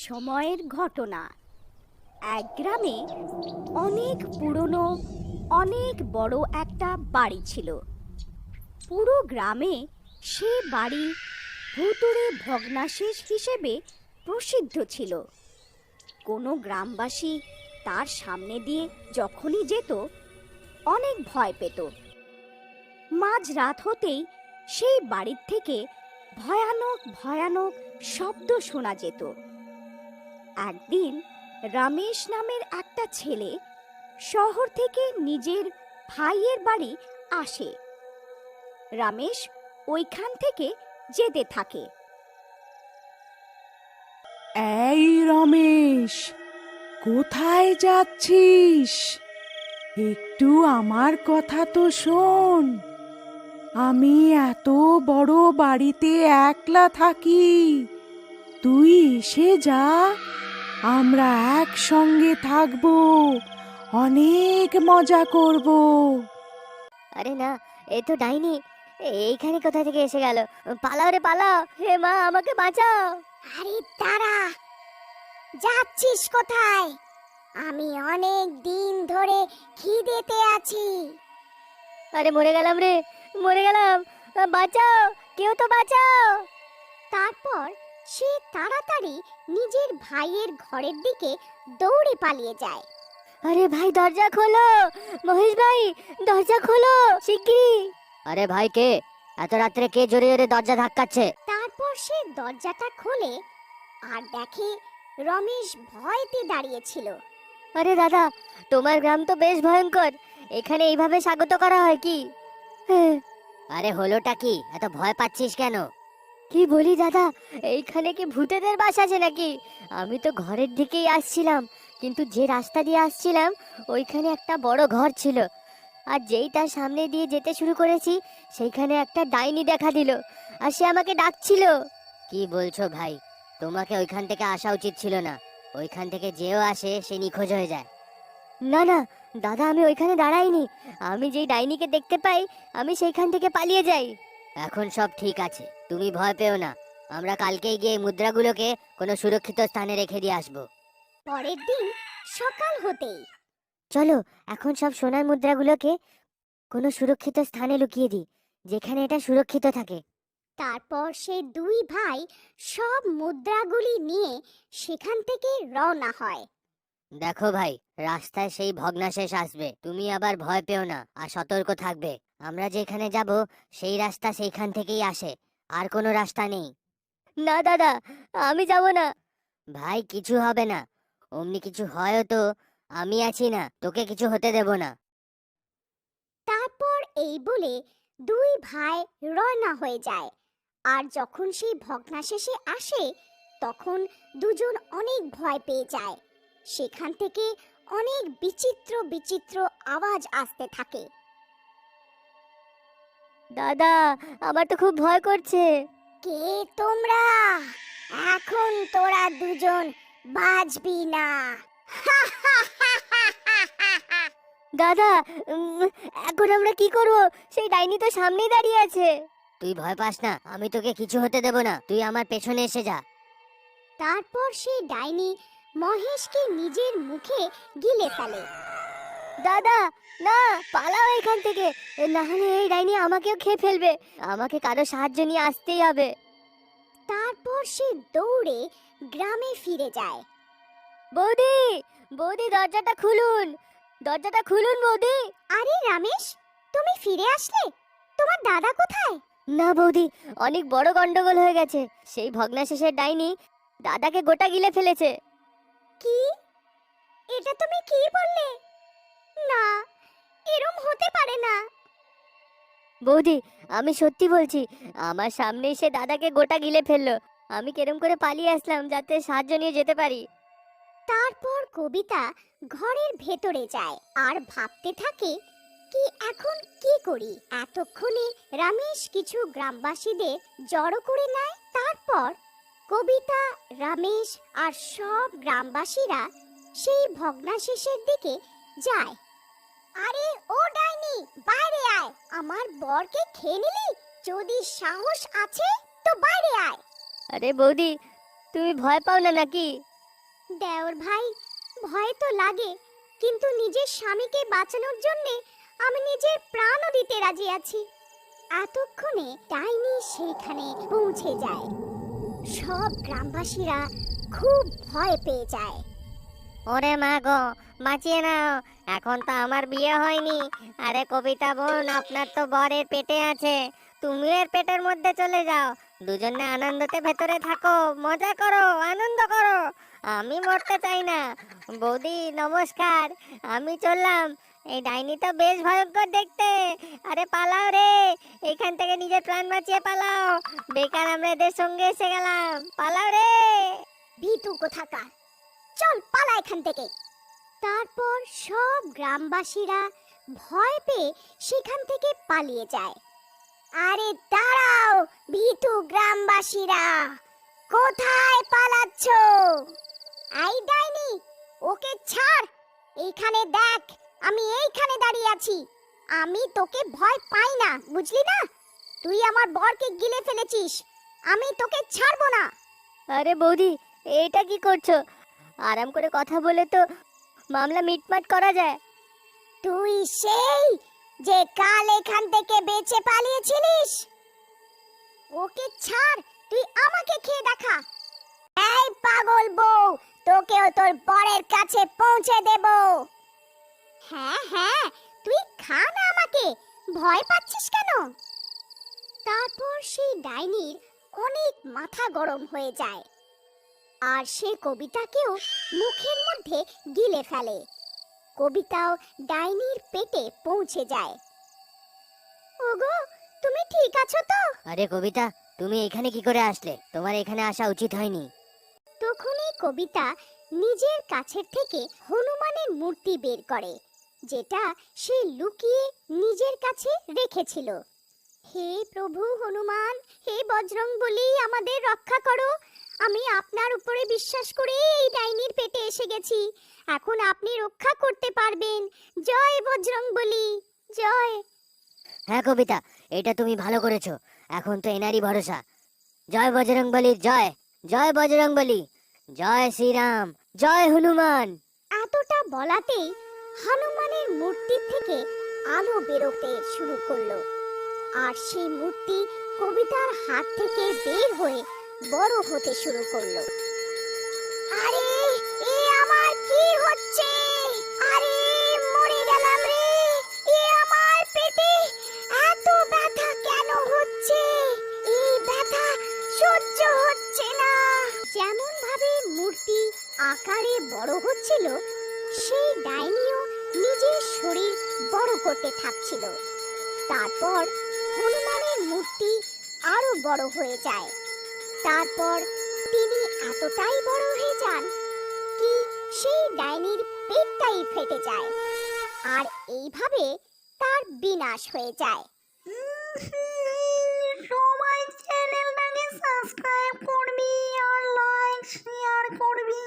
সময়ের ঘটনা। এক গ্রামে অনেক পুরনো, অনেক বড় একটা বাড়ি ছিল। পুরো গ্রামে সে বাড়ি ভুতুড়ে ভগ্নাশেষ হিসেবে প্রসিদ্ধ ছিল। কোনো গ্রামবাসী তার সামনে দিয়ে যখনই যেত অনেক ভয় পেত। মাঝ রাত হতেই সেই বাড়ির থেকে ভয়ানক ভয়ানক শব্দ শোনা যেত। একদিন রমেশ নামের একটা ছেলে শহর থেকে নিজের ভাইয়ের বাড়ি আসে। রমেশ ওইখান থেকে যেতে থাকে। এই রমেশ, কোথায় যাচ্ছিস? একটু আমার কথা তো শোন। আমি এত বড় বাড়িতে একলা থাকি, তুই এসে যা। আমরা একসঙ্গে থাকবো, অনেক মজা করব। আরে না, এ তো ডাইনি। এইখানে কোথা থেকে এসে গেল? পালাও রে পালাও, হে মা আমাকে বাঁচাও। আরে দাঁড়া, যাচ্ছিস কোথায়? আমি অনেক দিন ধরে খিদেতে আছি। আরে মরে গেলাম রে, মরে গেলাম, বাঁচাও, কেউ তো বাঁচাও। তারপর সে তাড়াতাড়ি নিজের ভাইয়ের ঘরের দিকে দৌড়ে পালিয়ে যায়। আরে ভাই দরজা খোলো, মহেশ ভাই দরজা খোলো শিগগিরই। আরে ভাই কে? এত রাত্রে কে জোরে জোরে দরজা ধাক্কাচ্ছে? তারপর সে দরজাটা খোলে আর দেখে রমেশ ভয়তে দাঁড়িয়েছিল। আরে দাদা, তোমার গ্রাম তো বেশ ভয়ঙ্কর, এখানে এইভাবে স্বাগত করা হয় কি? আরে হলোটা কি? এত ভয় পাচ্ছিস কেন? কি বলি দাদা, এইখানে কি ভূতেদের বাস আছে নাকি? আমি তো ঘরের দিকেই আসছিলাম, কিন্তু যে রাস্তা দিয়ে আসছিলাম ওইখানে একটা বড় ঘর ছিল, আর যেই তার সামনে দিয়ে যেতে শুরু করেছি সেইখানে একটা ডাইনি দেখা দিল, আর সে আমাকে ডাকছিল। কি বলছো ভাই? তোমাকে ওইখান থেকে আসা উচিত ছিল না। ওইখান থেকে যেও আসে সে নিখোঁজ হয়ে যায়। না না দাদা, আমি ওইখানে দাঁড়াইনি। আমি যেই ডাইনিকে দেখতে পাই আমি সেইখান থেকে পালিয়ে যাই। এখন সব ঠিক আছে, তুমি ভয় পেও না। আমরা কালকেই গিয়ে মুদ্রাগুলোকে কোনো সুরক্ষিত স্থানে রেখে দিয়ে আসবো। পরের দিন সকাল হতেই চলো এখন সব সোনার মুদ্রাগুলোকে কোনো সুরক্ষিত স্থানে লুকিয়ে দিই, যেখানে এটা সুরক্ষিত থাকে। তারপর সে দুই ভাই সব মুদ্রাগুলি নিয়ে সেখান থেকে রওনা হয়। দেখো ভাই, রাস্তায় সেই ভগ্নাশেষ আসবে, তুমি আবার ভয় পেও না আর সতর্ক থাকবে। আমরা যেখানে যাব সেই রাস্তা সেইখান থেকেই আসে, আর কোনো রাস্তা নেই। না দাদা, আমি যাব না। ভাই কিছু হবে না, অমনি কিছু হয় তো আমি আছি না, তোকে কিছু হতে দেব না। তারপর এই বলে দুই ভাই রওনা হয়ে যায়। আর যখন সেই ভগ্নাশেষে আসে তখন দুজন অনেক ভয় পেয়ে যায়। সেখান থেকে অনেক বিচিত্র বিচিত্র আওয়াজ আসতে থাকে। দাদা, আমার তো খুব ভয় করছে। কে তোমরা? এখন তোরা দুজন বাঁচবি না। দাদা, এখন আমরা কি করব? সেই ডাইনি তো সামনেই দাঁড়িয়ে আছে। তুই ভয় পাস না, আমি তোকে কিছু হতে দেব না, তুই আমার পেছনে এসে যা। তারপর সেই ডাইনি মহেশকে নিজের মুখে গিলে ফেলে। দাদা না, পালাও এখান থেকে, না হলে এই ডাইনি আমাকেও খেয়ে ফেলবে। আমাকে কারো সাহায্য নিয়ে আসতেই হবে। তারপর সে দৌড়ে গ্রামে ফিরে যায়। বৌদি, বৌদি দরজাটা খুলুন, দরজাটা খুলুন বৌদি। আরে রমেশ, তুমি ফিরে আসলে? তোমার দাদা কোথায়? না বৌদি, অনেক বড় গন্ডগোল হয়ে গেছে। সেই ভগ্নাশেষের ডাইনি দাদাকে গোটা গিলে ফেলেছে। কি? এটা তুমি কি বললে? না, এরম হতে পারে না। বৌদি, আমি সত্যি বলছি, আমার সামনে এসে দাদাকে গোটা গিলে ফেললো। আমি কেরম করে পালিয়ে আসলাম যাতে সাহায্য নিয়ে যেতে পারি। তারপর কবিতা ঘরের ভেতরে যায় আর ভাবতে থাকে, কি এখন কি করি। এতক্ষণে রমেশ কিছু গ্রামবাসীদের জড়ো করে নেয়। তারপর কবিতা, রমেশ আর সব গ্রামবাসীরা সেই ভগ্নাশেষের দিকে যায়। আরে ও ডাইনি, বাইরে আয়, আমার বরকে খেয়ে নিলি? যদি সাহস আছে তো বাইরে আয়। আরে বৌদি, তুমি ভয় পাও না নাকি? দেওর ভাই, ভয় তো লাগে, কিন্তু নিজের স্বামীকে বাঁচানোর জন্য আমি নিজের প্রাণও দিতে রাজি আছি। এতক্ষণে ডাইনি সেখানে পৌঁছে যায়। সব গ্রামবাসীরা খুব ভয় পেয়ে যায়। ওরে মা গো, বাঁচিয়ে নাও, এখন তো আমার বিয়ে হয়নি। আরে কবিতা বোন, আপনার তো বরের পেটে আছে, তুমি এর পেটের মধ্যে চলে যাও, দুজনে আনন্দতে ভেতরে থাকো, মজা করো, আনন্দ করো। আমি মরতে চাই না। বৌদি নমস্কার, আমি চললাম। এই ডাইনি তো বেশ ভয়ঙ্কর দেখতে। আরে পালাও রে, এখান থেকে নিজের প্রাণ বাঁচিয়ে পালাও, বেকার আমরা এদের সঙ্গে এসে গেলাম, পালাও রে। ভীতু কোথাকার, চল পালা এখান থেকে। তারপর সব গ্রামবাসীরা ভয় পেয়ে সেখান থেকে পালিয়ে যায়। আরে দাঁড়াও ভীতু গ্রামবাসীরা, কোথায় পালাচ্ছ? এই ডাইনি, ওকে ছাড়। এইখানে দেখ, আমি এইখানে দাঁড়িয়ে আছি। আমি তোকে ভয় পাই না, বুঝলি না? তুই আমার বরকে গিলে ফেলেছিস, আমি তোকে ছাড়বো না। আরে বৌদি, এটা কি করছো? আরাম করে কথা বলে তো মামলা মিটমাট করা যায়। তুই সেই যে কাল এখান থেকে বেঁচে পালিয়েছিলিস? ওকে ছাড়, তুই আমাকে খেয়ে দেখা। এই পাগল বউ, তোকেও তোর বরের কাছে পৌঁছে দেব। হ্যাঁ হ্যাঁ, তুই খা না আমাকে, ভয় পাচ্ছিস কেন? তারপর সেই ডাইনির অনেক মাথা গরম হয়ে যায়, আর সে কবিতাকেও মুখের মধ্যে গিলে ফেলে। কবিতাও ডাইনির পেটে পৌঁছে যায়। ওগো, তুমি ঠিক আছো তো? আরে কবিতা, তুমি এখানে কি করে আসলে? তোমার এখানে আসা উচিত হয়নি। তখনই কবিতা নিজের কাছের থেকে হনুমানের মূর্তি বের করে, যেটা সে লুকিয়ে নিজের কাছে রেখেছিল। হে প্রভু হনুমান, হে বজরংবলী, আমাদের রক্ষা করো। আমি আপনার উপরে বিশ্বাস করে এই ডাইনির পেটে এসে গেছি, এখন আপনি রক্ষা করতে পারবেন। জয় বজরংবলী, জয়। হ্যাঁ কবিতা, এটা তুমি ভালো করেছো, এখন তো এনারই ভরসা। জয় বজরংবলী, জয় জয় বজরংবলী, জয় শ্রীরাম, জয় হনুমান। এতটা বলাতেই হনুমানের মূর্তি থেকে আলো বেরোতে শুরু করলো, আর সেই মূর্তি কবিতার হাত থেকে বের হয়ে বড় হতে শুরু করলো। আরে এ আমার কি হচ্ছে? আরে মরে গেলাম রে, এ আমার পেটে এত ব্যথা কেন হচ্ছে? এই ব্যথা সহ্য হচ্ছে না। যেমন ভাবে মূর্তি আকারে বড় হচ্ছিল, সেই ডাইনিও নিজের শরীর বড় করতে থাকছিল। তারপর হনুমানের মূর্তি আরো বড় হয়ে যায়। তারপর তিনি এতটাই বড় হয়ে যান কি সেই ডাইনির পেটটাই ফেটে যায়, আর এইভাবে তার বিনাশ হয়ে যায়। সবাই চ্যানেলটাকে সাবস্ক্রাইব করবি আর লাইক শেয়ার করবি।